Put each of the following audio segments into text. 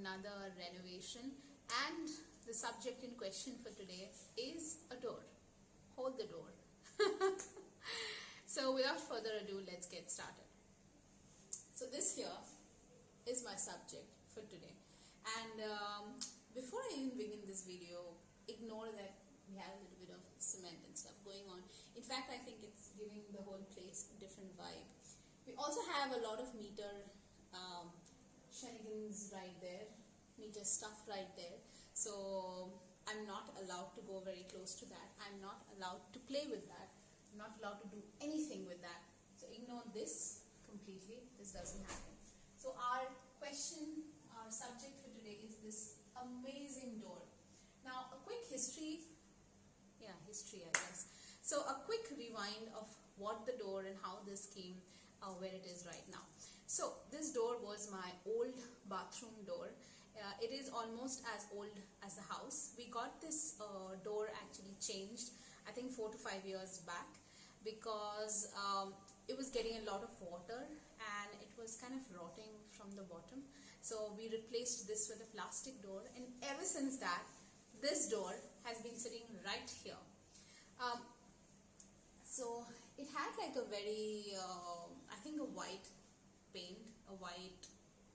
another renovation, and the subject in question for today is a door. Hold the door. So without further ado, let's get started. So this here is my subject for today, and before I even begin this video, ignore that we have a little bit of cement and stuff going on. In fact, I think it's giving the whole place a different vibe. We also have a lot of meter shenanigans right there, meter stuff right there. So I'm not allowed to go very close to that. I'm not allowed to play with that. I'm not allowed to do anything with that. So ignore this completely. This doesn't happen. So our subject for today is this amazing door. Now a quick history I guess. So a quick rewind of what the door and how this came where it is right now. So this door was my old bathroom door. It is almost as old as the house. We got this door actually changed, I think 4 to 5 years back, because it was getting a lot of water and it was kind of rotting from the bottom. So we replaced this with a plastic door, and ever since that, this door has been sitting right here. So it had like a very, I think a white paint, a white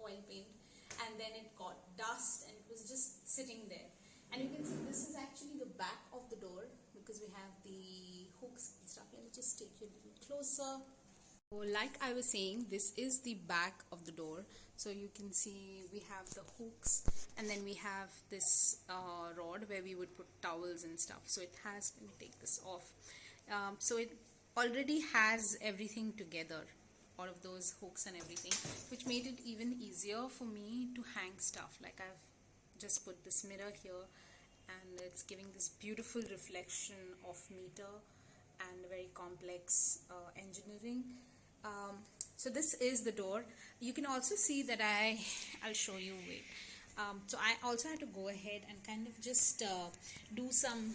oil paint, and then it got dust and it was just sitting there. And you can see this is actually the back of the door because we have the hooks and stuff. Let me just take you a little closer. So like I was saying, this is the back of the door. So you can see we have the hooks, and then we have this rod where we would put towels and stuff. So it has, let me take this off. So it already has everything together, all of those hooks and everything, which made it even easier for me to hang stuff. Like I've just put this mirror here, and it's giving this beautiful reflection of meter and very complex engineering. So this is the door. You can also see that I'll show you. Wait. So I also had to go ahead and kind of just do some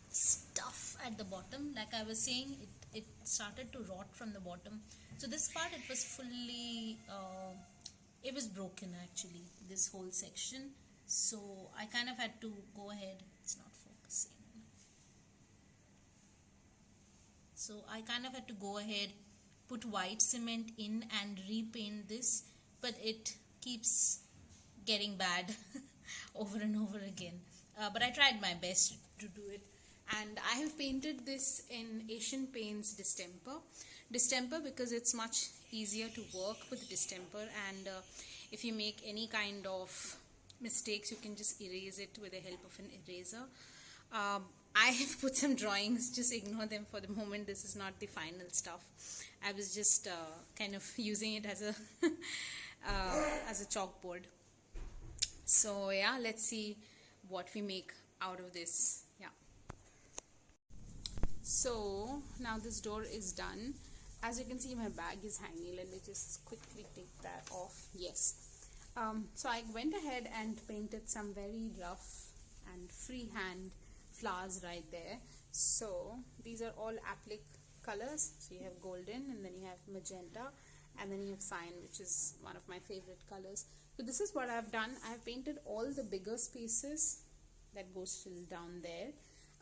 stuff at the bottom. Like I was saying, it started to rot from the bottom. So this part, it was fully it was broken actually, this whole section. So I kind of had to go ahead. It's not focusing. So I kind of had to go ahead, put white cement in and repaint this, but it keeps getting bad over and over again. But I tried my best to do it, and I have painted this in Asian Paints distemper because it's much easier to work with distemper, and if you make any kind of mistakes, you can just erase it with the help of an eraser. I have put some drawings, just ignore them for the moment. This is not the final stuff. I was just kind of using it as a as a chalkboard. So yeah, let's see what we make out of this. Yeah. So now this door is done. As you can see, my bag is hanging. Let me just quickly take that off. Yes. So I went ahead and painted some very rough and freehand flowers right there. So these are all applique colors. So you have golden, and then you have magenta, and then you have cyan, which is one of my favorite colors. So this is what I've done. I've painted all the bigger spaces that go still down there.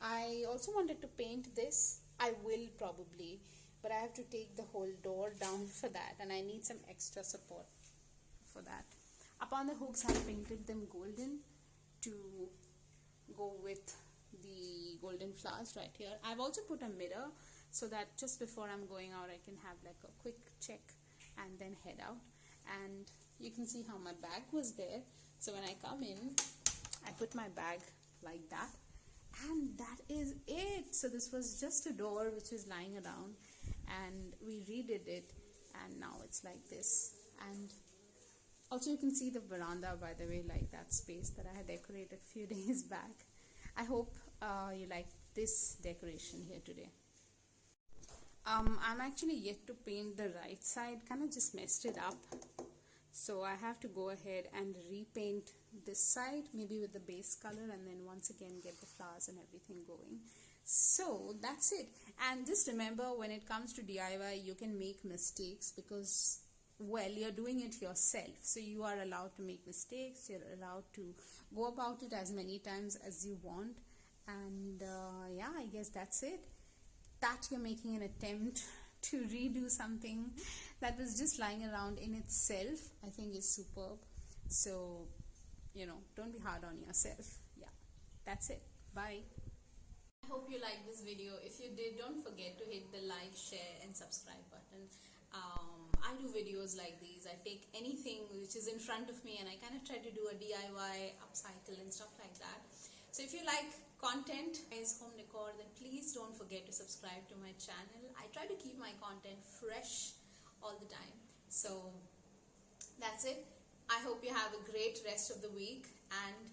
I also wanted to paint this. I will probably, but I have to take the whole door down for that, and I need some extra support for that. Upon the hooks, I painted them golden to go with the golden flowers right here. I've also put a mirror so that just before I'm going out, I can have like a quick check and then head out. And you can see how my bag was there. So when I come in, I put my bag like that, and that is it. So this was just a door which was lying around, and we redid it, and now it's like this. And also you can see the veranda, by the way, like that space that I had decorated a few days back. I hope you like this decoration here today. I'm actually yet to paint the right side, kind of just messed it up. So I have to go ahead and repaint this side, maybe with the base color, and then once again get the flowers and everything going. So that's it. And just remember, when it comes to DIY, you can make mistakes, because well, you're doing it yourself, so you are allowed to make mistakes, you're allowed to go about it as many times as you want. And yeah, I guess that's it. That you're making an attempt to redo something that was just lying around in itself, I think is superb. So, you know, don't be hard on yourself. Yeah, that's it. Bye. I hope you liked this video. If you did, don't forget to hit the like, share and subscribe button. I do videos like these. I take anything which is in front of me and I kind of try to do a DIY, upcycle and stuff like that. So if you like content as home decor, then please don't forget to subscribe to my channel. I try to keep my content fresh all the time. So that's it. I hope you have a great rest of the week and